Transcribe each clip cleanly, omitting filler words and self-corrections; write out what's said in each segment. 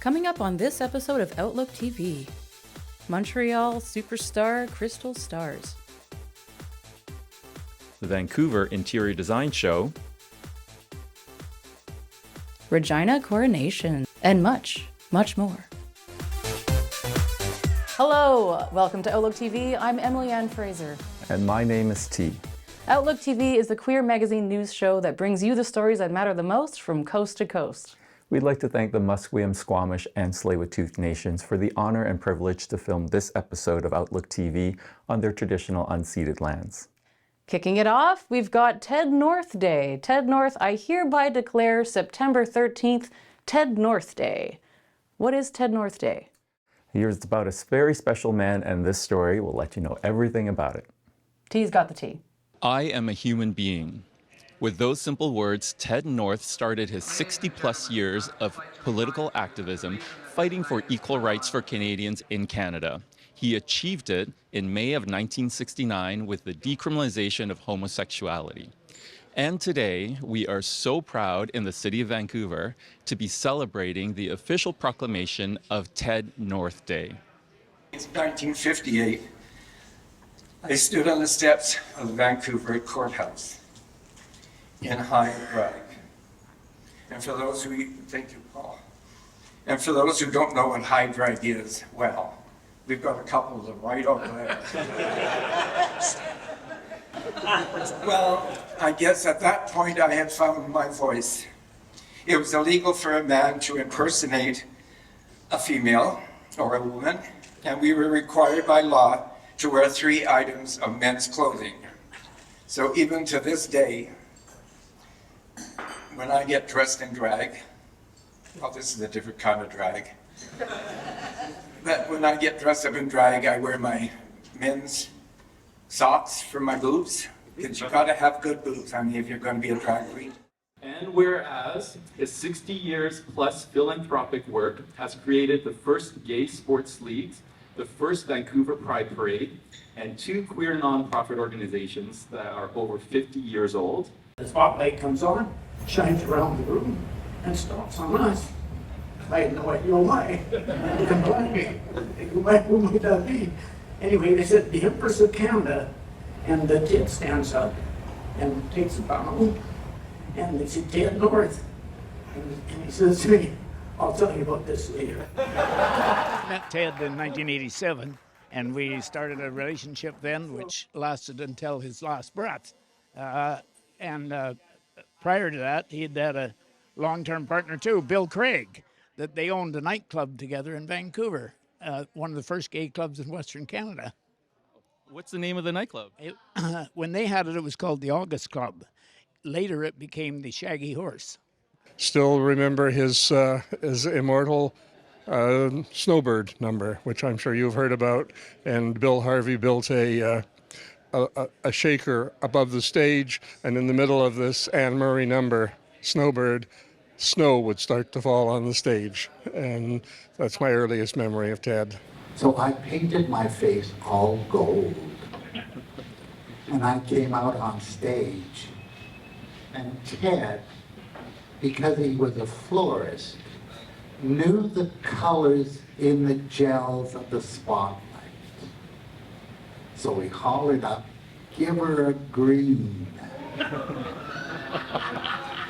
Coming up on this episode of Outlook TV, Montreal superstar Crystal Starz, the Vancouver Interior Design Show, Regina Coronation, and much, much more. Hello, welcome to Outlook TV. I'm Emily Ann Fraser. And my name is T. Outlook TV is the queer magazine news show that brings you the stories that matter the most from coast to coast. We'd like to thank the Musqueam, Squamish, and Tsleil-Waututh nations for the honor and privilege to film this episode of Outlook TV on their traditional unceded lands. Kicking it off, we've got Ted North Day. Ted North, I hereby declare September 13th, Ted North Day. What is Ted North Day? Here's about a very special man, and this story will let you know everything about it. T's got the T. I am a human being. With those simple words, Ted North started his 60-plus years of political activism fighting for equal rights for Canadians in Canada. He achieved it in May of 1969 with the decriminalization of homosexuality. And today, we are so proud in the city of Vancouver to be celebrating the official proclamation of Ted North Day. In 1958, I stood on the steps of the Vancouver courthouse in high drag. And for those who thank you, Paul. And for those who don't know what high drag is, well, we've got a couple of them right over there. Well, I guess at that point I had found my voice. It was illegal for a man to impersonate a female or a woman, and we were required by law to wear 3 items of men's clothing. So even to this day, when I get dressed in drag, well, this is a different kind of drag, but when I get dressed up in drag, I wear my men's socks for my boobs, because you gotta have good boobs, I mean, if you're gonna be a drag queen. And whereas his 60 years plus philanthropic work has created the first gay sports leagues, the first Vancouver Pride Parade, and 2 queer nonprofit organizations that are over 50 years old. The spotlight comes on, shines around the room, and stops on us. I had no idea why. Who might that be? Anyway, they said the Empress of Canada, and the kid stands up and takes a bow, and they said, Ted North. And he says to me, I'll tell you about this later. Met Ted in 1987, and we started a relationship then, which lasted until his last breath. Prior to that, he had had a long-term partner too, Bill Craig, that they owned a nightclub together in Vancouver, one of the first gay clubs in Western Canada. What's the name of the nightclub? When they had it, it was called the August Club. Later, it became the Shaggy Horse. Still remember his immortal Snowbird number, which I'm sure you've heard about. And Bill Harvey built a shaker above the stage, and in the middle of this Anne Murray number, Snowbird, snow would start to fall on the stage. And that's my earliest memory of Ted. So I painted my face all gold. And I came out on stage. And Ted, because he was a florist, knew the colors in the gels of the spotlight. So he hollered up, give her a green.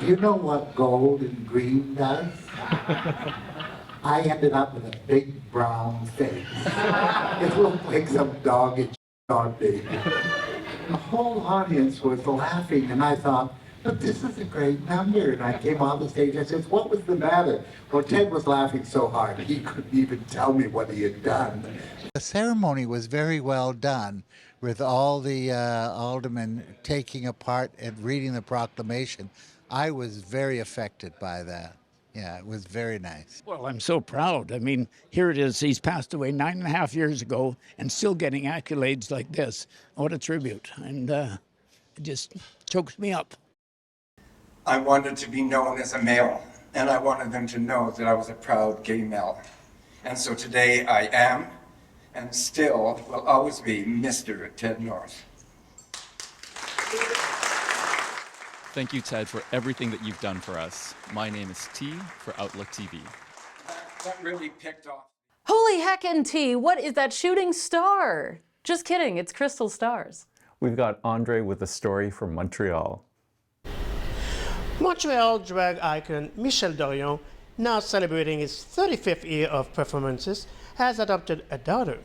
You know what gold and green does? I ended up with a big brown face. It looked like some dog had on me. The whole audience was laughing, and I thought, but this is a great number. And I came on the stage, I said, what was the matter? Well, Ted was laughing so hard, he couldn't even tell me what he had done. The ceremony was very well done, with all the aldermen taking a part and reading the proclamation. I was very affected by that. Yeah, it was very nice. Well, I'm so proud. I mean, here it is. He's passed away 9.5 years ago and still getting accolades like this. What a tribute. And it just chokes me up. I wanted to be known as a male, and I wanted them to know that I was a proud gay male. And so today I am, and still will always be, Mr. Ted North. Thank you, Ted, for everything that you've done for us. My name is T for Outlook TV. That really picked off. Holy heckin' tea, what is that shooting star? Just kidding, it's Crystal Starz. We've got Andre with a story from Montreal. Montreal drag icon Michel Dorion, now celebrating his 35th year of performances, has adopted a daughter.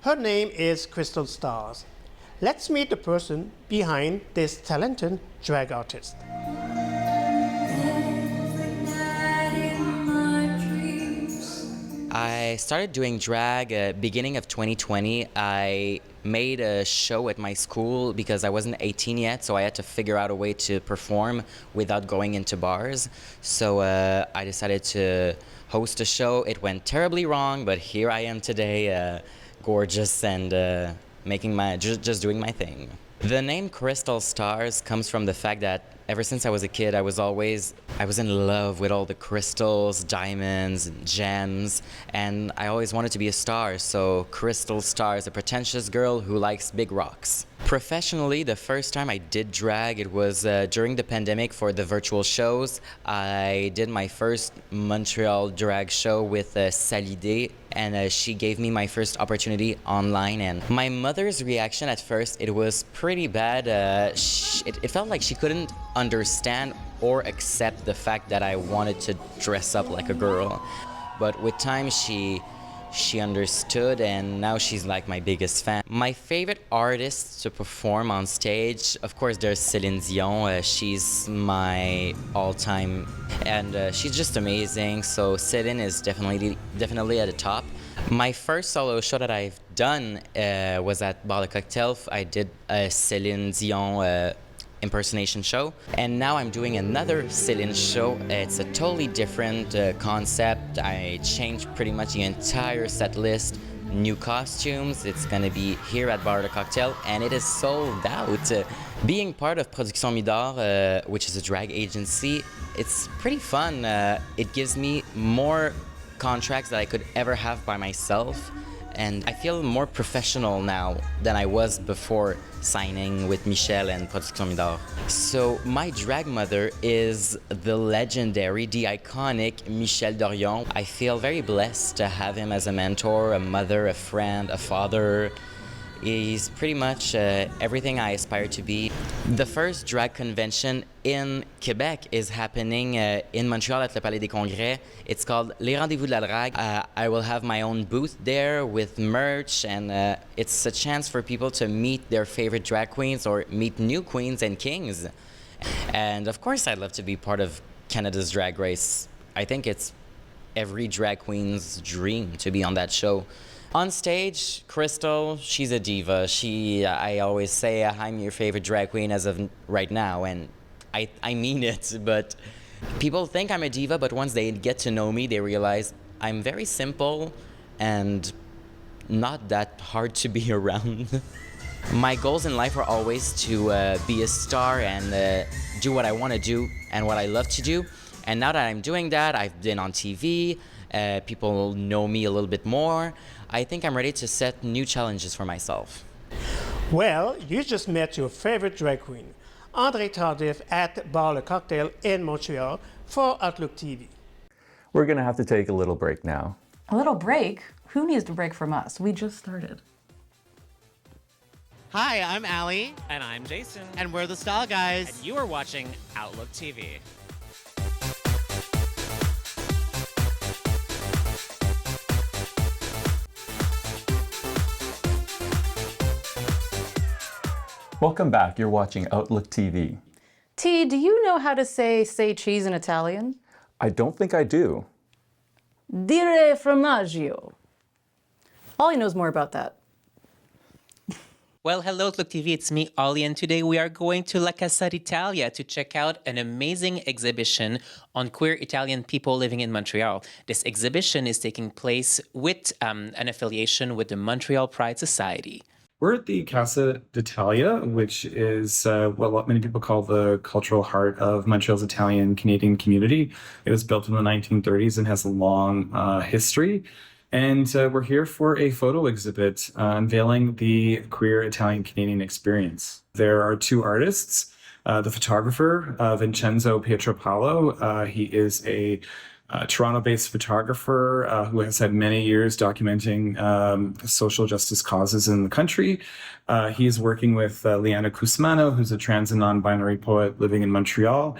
Her name is Crystal Starz. Let's meet the person behind this talented drag artist. I started doing drag beginning of 2020. I made a show at my school because I wasn't 18 yet, so I had to figure out a way to perform without going into bars. So I decided to host a show. It went terribly wrong, but here I am today, gorgeous and making just doing my thing. The name Crystal Starz comes from the fact that ever since I was a kid, I was in love with all the crystals, diamonds, and gems, and I always wanted to be a star, so Crystal Starz, a pretentious girl who likes big rocks. Professionally, the first time I did drag, it was during the pandemic for the virtual shows. I did my first Montreal drag show with Salide, and she gave me my first opportunity online. And my mother's reaction at first, it was pretty bad. It felt like she couldn't understand or accept the fact that I wanted to dress up like a girl. But with time, she understood, and now she's like my biggest fan. My favorite artist to perform on stage, of course, there's Céline Dion. She's my all-time, and she's just amazing. So Céline is definitely at the top. My first solo show that I've done was at Bar Le Cocktail. I did a Céline Dion impersonation show, and now I'm doing another Céline show. It's a totally different concept. I changed pretty much the entire set list, new costumes. It's gonna be here at Bar Le Cocktail, and it is sold out. Being part of Production Midor, which is a drag agency, it's pretty fun. It gives me more contracts that I could ever have by myself, and I feel more professional now than I was before signing with Michel and Production Midor. So my drag mother is the legendary, the iconic Michel Dorion. I feel very blessed to have him as a mentor, a mother, a friend, a father. He's pretty much everything I aspire to be. The first drag convention in Quebec is happening in Montreal at le Palais des Congrès. It's called Les Rendez-vous de la Drague. I will have my own booth there with merch, and it's a chance for people to meet their favorite drag queens or meet new queens and kings. And of course, I'd love to be part of Canada's Drag Race. I think it's every drag queen's dream to be on that show. On stage, Crystal, she's a diva. I always say I'm your favorite drag queen as of right now, and I mean it, but people think I'm a diva, but once they get to know me, they realize I'm very simple and not that hard to be around. My goals in life are always to be a star and do what I want to do and what I love to do. And now that I'm doing that, I've been on TV, people know me a little bit more. I think I'm ready to set new challenges for myself. Well, you just met your favorite drag queen, Andre Tardif, at Bar Le Cocktail in Montreal for Outlook TV. We're going to have to take a little break now. A little break? Who needs to break from us? We just started. Hi, I'm Allie. And I'm Jason. And we're the Style Guys. And you are watching Outlook TV. Welcome back. You're watching Outlook TV. T, do you know how to say cheese in Italian? I don't think I do. Dire formaggio. Ollie knows more about that. Well, hello, Outlook TV. It's me, Ollie, and today we are going to La Casa d'Italia to check out an amazing exhibition on queer Italian people living in Montreal. This exhibition is taking place with an affiliation with the Montreal Pride Society. We're at the Casa d'Italia, which is what many people call the cultural heart of Montreal's Italian-Canadian community. It was built in the 1930s and has a long history. And we're here for a photo exhibit unveiling the queer Italian-Canadian experience. There are two artists, the photographer, Vincenzo Pietropalo. He is a Toronto-based photographer who has had many years documenting social justice causes in the country. He's working with Liana Cusmano, who's a trans and non-binary poet living in Montreal.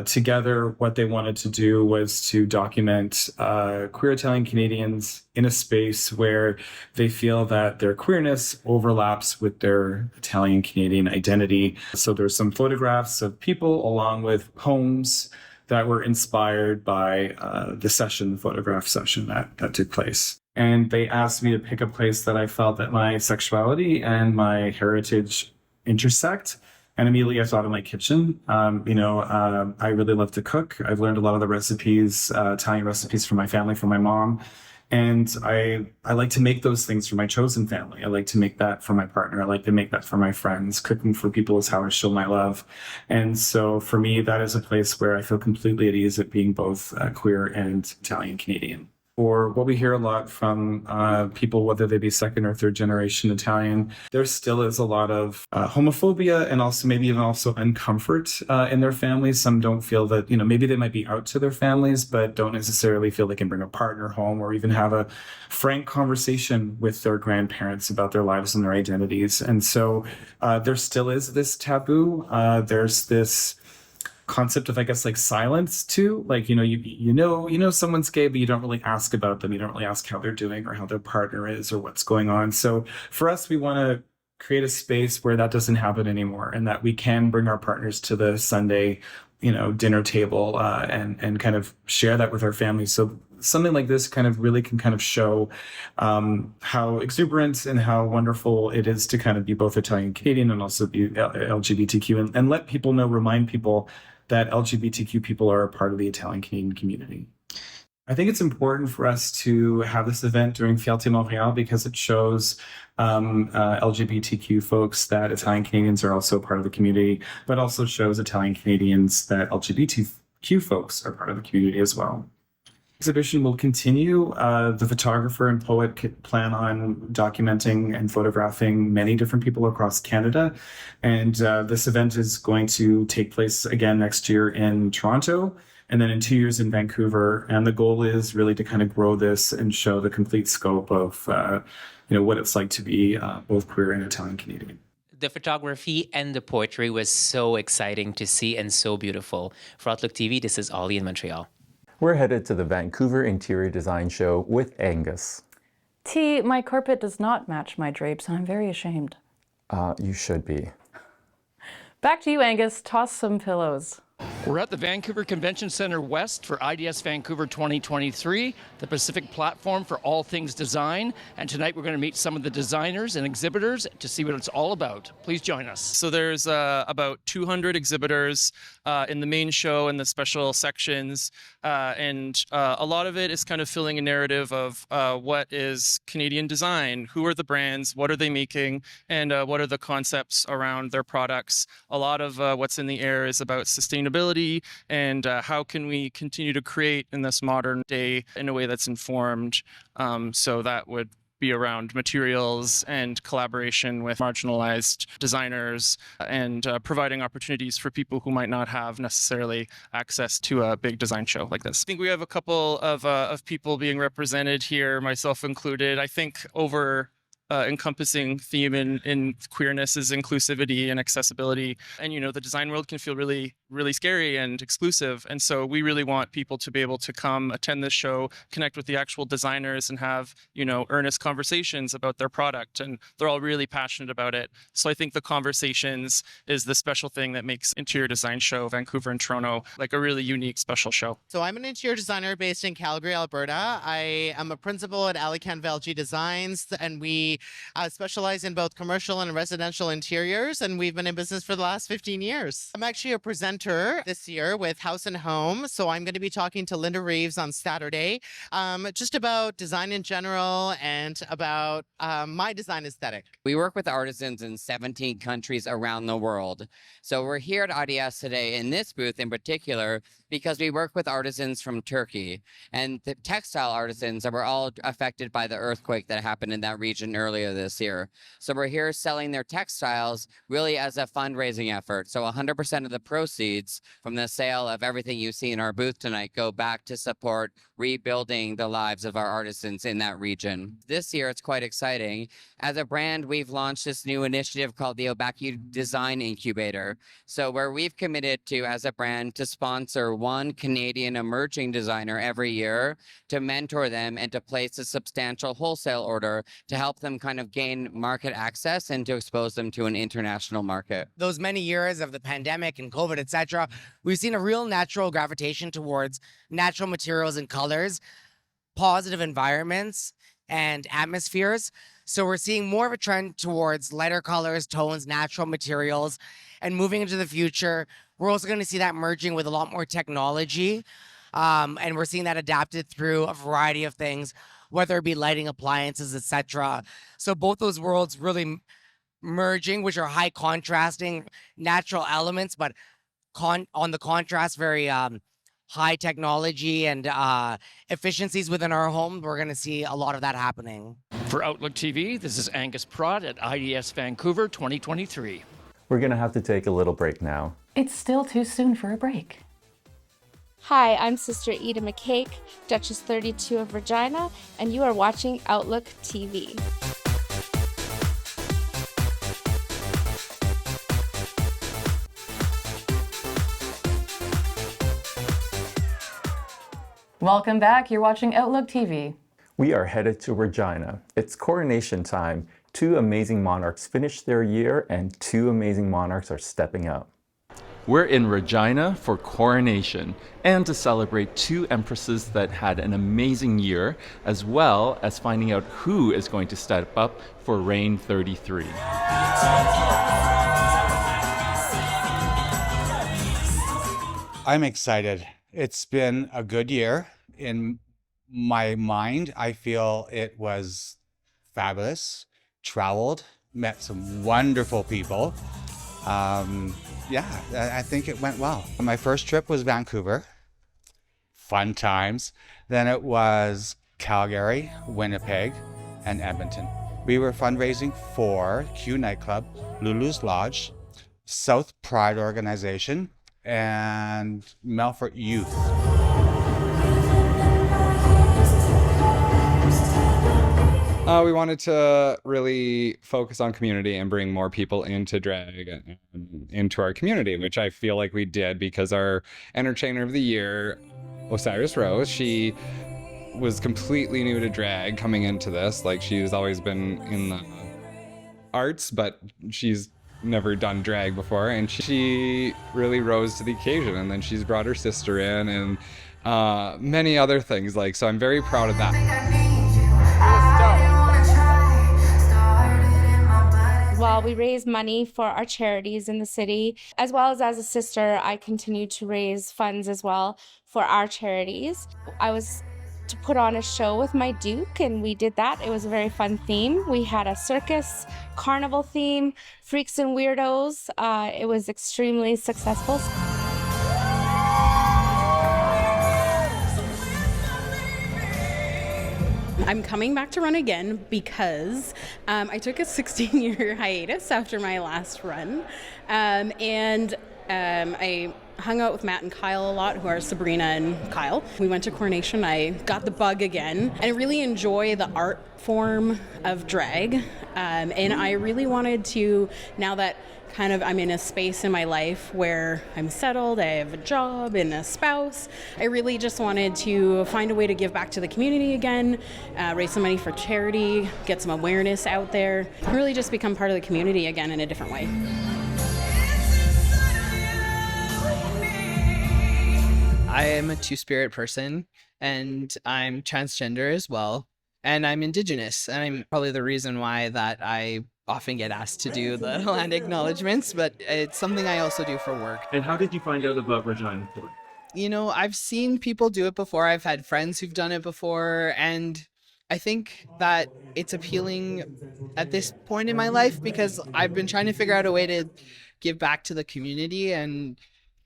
Together, what they wanted to do was to document queer Italian Canadians in a space where they feel that their queerness overlaps with their Italian Canadian identity. So there's some photographs of people along with poems that were inspired by the photograph session that took place. And they asked me to pick a place that I felt that my sexuality and my heritage intersect. And immediately I thought of my kitchen. I really love to cook. I've learned a lot of the recipes, Italian recipes from my family, from my mom. And I like to make those things for my chosen family. I like to make that for my partner. I like to make that for my friends. Cooking for people is how I show my love. And so for me, that is a place where I feel completely at ease at being both queer and Italian Canadian. Or what we hear a lot from people, whether they be second or third generation Italian, there still is a lot of homophobia and also maybe even also uncomfort in their families. Some don't feel that, maybe they might be out to their families, but don't necessarily feel they can bring a partner home or even have a frank conversation with their grandparents about their lives and their identities. And so there still is this taboo. There's this concept of, I guess, like silence too. Like, you know someone's gay, but you don't really ask about them. You don't really ask how they're doing or how their partner is or what's going on. So for us, we want to create a space where that doesn't happen anymore and that we can bring our partners to the Sunday, dinner table and kind of share that with our families. So something like this kind of really can kind of show how exuberant and how wonderful it is to kind of be both Italian Canadian and also be LGBTQ and let people know, remind people that LGBTQ people are a part of the Italian Canadian community. I think it's important for us to have this event during Fierté Montréal because it shows LGBTQ folks that Italian Canadians are also part of the community, but also shows Italian Canadians that LGBTQ folks are part of the community as well. Exhibition will continue. The photographer and poet plan on documenting and photographing many different people across Canada. And this event is going to take place again next year in Toronto and then in 2 years in Vancouver. And the goal is really to kind of grow this and show the complete scope of what it's like to be both queer and Italian Canadian. The photography and the poetry was so exciting to see and so beautiful. For Outlook TV, this is Ollie in Montreal. We're headed to the Vancouver Interior Design Show with Angus. T, my carpet does not match my drapes, and I'm very ashamed. You should be. Back to you, Angus. Toss some pillows. We're at the Vancouver Convention Center West for IDS Vancouver 2023, the Pacific platform for all things design. And tonight we're going to meet some of the designers and exhibitors to see what it's all about. Please join us. So there's about 200 exhibitors in the main show and the special sections. And a lot of it is kind of filling a narrative of what is Canadian design, who are the brands, what are they making, and what are the concepts around their products. A lot of what's in the air is about sustainability and how can we continue to create in this modern day in a way that's informed. So that would be around materials and collaboration with marginalized designers and providing opportunities for people who might not have necessarily access to a big design show like this. I think we have a couple of people being represented here, myself included. I think encompassing theme in queerness is inclusivity and accessibility. And, the design world can feel really, really scary and exclusive. And so we really want people to be able to come attend this show, connect with the actual designers and have, earnest conversations about their product. And they're all really passionate about it. So I think the conversations is the special thing that makes Interior Design Show Vancouver and Toronto like a really unique, special show. So I'm an interior designer based in Calgary, Alberta. I am a principal at Alicante LG Designs, and we specialize in both commercial and residential interiors, and we've been in business for the last 15 years. I'm actually a presenter this year with House and Home, so I'm going to be talking to Linda Reeves on Saturday, just about design in general and about my design aesthetic. We work with artisans in 17 countries around the world. So we're here at IDS today in this booth in particular because we work with artisans from Turkey and the textile artisans that were all affected by the earthquake that happened in that region earlier this year. So we're here selling their textiles really as a fundraising effort. So 100% of the proceeds from the sale of everything you see in our booth tonight go back to support rebuilding the lives of our artisans in that region. This year, it's quite exciting. As a brand, we've launched this new initiative called the Obaki Design Incubator. So where we've committed to, as a brand, to sponsor one Canadian emerging designer every year, to mentor them and to place a substantial wholesale order to help them kind of gain market access and to expose them to an international market. Those many years of the pandemic and COVID, etc., we've seen a real natural gravitation towards natural materials and colors, positive environments, and atmospheres. So we're seeing more of a trend towards lighter colors, tones, natural materials, and moving into the future, we're also going to see that merging with a lot more technology. And we're seeing that adapted through a variety of things, whether it be lighting appliances, etc. So both those worlds really merging, which are high contrasting natural elements, but on the contrast, very high technology and efficiencies within our home. We're going to see a lot of that happening. For Outlook TV, this is Angus Prott at IDS Vancouver 2023. We're going to have to take a little break now. It's still too soon for a break. Hi, I'm Sister Eda McCake, Duchess 32 of Regina, and you are watching Outlook TV. Welcome back. You're watching Outlook TV. We are headed to Regina. It's coronation time. 2 amazing monarchs finished their year, and 2 amazing monarchs are stepping up. We're in Regina for coronation and to celebrate 2 empresses that had an amazing year, as well as finding out who is going to step up for reign 33. I'm excited. It's been a good year. In my mind, I feel it was fabulous. Traveled, met some wonderful people. Yeah, I think it went well. My first trip was Vancouver. Fun times. Then it was Calgary, Winnipeg, and Edmonton. We were fundraising for Q Nightclub, Lulu's Lodge, South Pride Organization, and Melfort Youth. We wanted to really focus on community and bring more people into drag and into our community, which I feel like we did because our entertainer of the year, Osiris Rose, she was completely new to drag coming into this. Like, she's always been in the arts, but she's never done drag before, and she really rose to the occasion. And then she's brought her sister in and many other things. Like, so I'm very proud of that. Well, we raise money for our charities in the city, as well as a sister, I continue to raise funds as well for our charities. I was to put on a show with my Duke, and we did that. It was a very fun theme. We had a circus, carnival theme, freaks and weirdos. It was extremely successful. I'm coming back to run again because I took a 16-year hiatus after my last run, and I hung out with Matt and Kyle a lot, who are Sabrina and Kyle. We went to Coronation. I got the bug again, and I really enjoy the art form of drag, and I really wanted to, now that kind of I'm in a space in my life where I'm settled, I have a job and a spouse, I really just wanted to find a way to give back to the community again, raise some money for charity, get some awareness out there, really just become part of the community again in a different way. I am a two-spirit person, and I'm transgender as well, and I'm Indigenous, and I'm probably the reason why that I often get asked to do the land acknowledgements, but it's something I also do for work. And how did you find out about Regina? You know, I've seen people do it before. I've had friends who've done it before, and I think that it's appealing at this point in my life because I've been trying to figure out a way to give back to the community and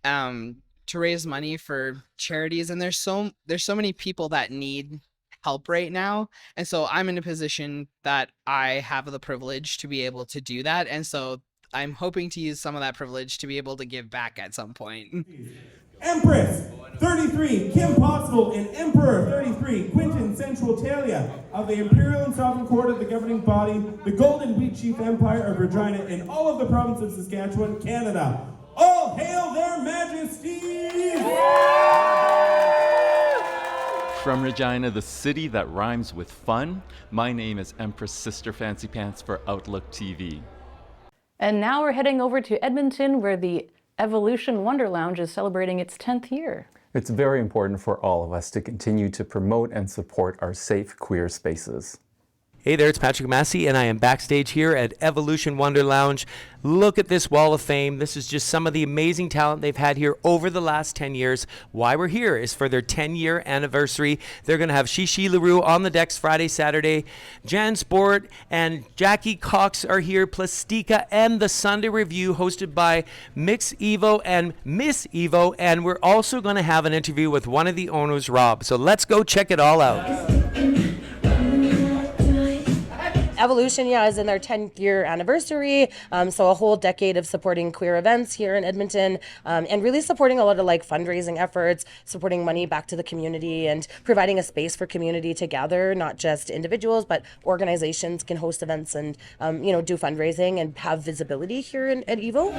to raise money for charities, and there's so many people that need help right now. And so I'm in a position that I have the privilege to be able to do that. And so I'm hoping to use some of that privilege to be able to give back at some point. Empress 33, Kim Possible, and Emperor 33, Quintin Central Talia of the Imperial and Sovereign Court of the governing body, the Golden Wheat Chief Empire of Regina, and all of the province of Saskatchewan, Canada. All hail their majesties! From Regina, the city that rhymes with fun, my name is Empress Sister Fancy Pants for Outlook TV. And now we're heading over to Edmonton, where the Evolution Wonder Lounge is celebrating its 10th year. It's very important for all of us to continue to promote and support our safe queer spaces. Hey there, it's Patrick Massey, and I am backstage here at Evolution Wonder Lounge. Look at this wall of fame. This is just some of the amazing talent they've had here over the last 10 years. Why we're here is for their 10-year anniversary. They're going to have Shishi LaRue on the decks Friday, Saturday. Jan Sport and Jackie Cox are here, Plastica, and the Sunday Review hosted by Mix Evo and Miss Evo. And we're also going to have an interview with one of the owners, Rob. So let's go check it all out. Evolution, is in their 10-year anniversary, so a whole decade of supporting queer events here in Edmonton, and really supporting a lot of fundraising efforts, supporting money back to the community, and providing a space for community to gather, not just individuals, but organizations can host events and do fundraising and have visibility here at Evo.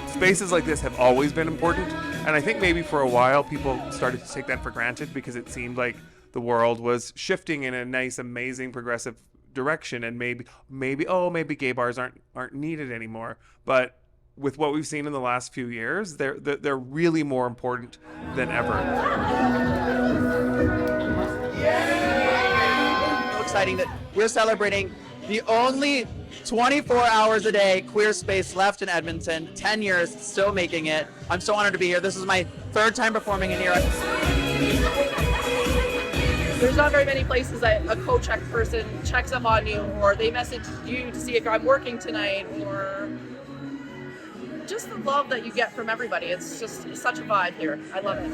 Spaces like this have always been important, and I think maybe for a while people started to take that for granted because it seemed like the world was shifting in a nice, amazing, progressive direction, and maybe gay bars aren't needed anymore. But with what we've seen in the last few years, they're really more important than ever. So exciting that we're celebrating the only 24 hours a day queer space left in Edmonton. 10 years, still making it. I'm so honored to be here. This is my 3rd time performing in here. There's not very many places that a co-check person checks up on you, or they message you to see if I'm working tonight, or just the love that you get from everybody. It's just such a vibe here. I love it.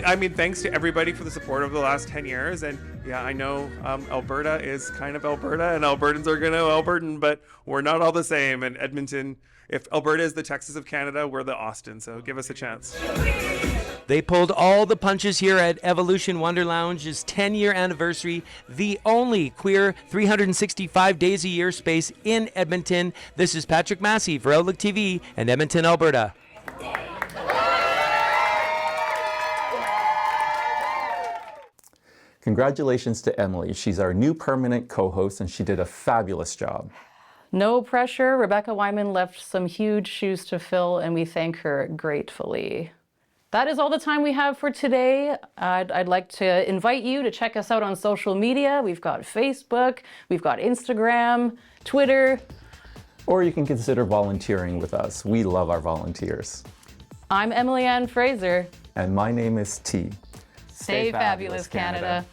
I mean, thanks to everybody for the support over the last 10 years. And yeah, I know Alberta is kind of Alberta, and Albertans are going to Albertan, but we're not all the same. And Edmonton, if Alberta is the Texas of Canada, we're the Austin. So give us a chance. They pulled all the punches here at Evolution Wonder Lounge's 10-year anniversary, the only queer 365 days a year space in Edmonton. This is Patrick Massey for Outlook TV in Edmonton, Alberta. Congratulations to Emily. She's our new permanent co-host, and she did a fabulous job. No pressure. Rebecca Wyman left some huge shoes to fill, and we thank her gratefully. That is all the time we have for today. I'd like to invite you to check us out on social media. We've got Facebook, we've got Instagram, Twitter. Or you can consider volunteering with us. We love our volunteers. I'm Emily Ann Fraser. And my name is T. Stay fabulous, Canada.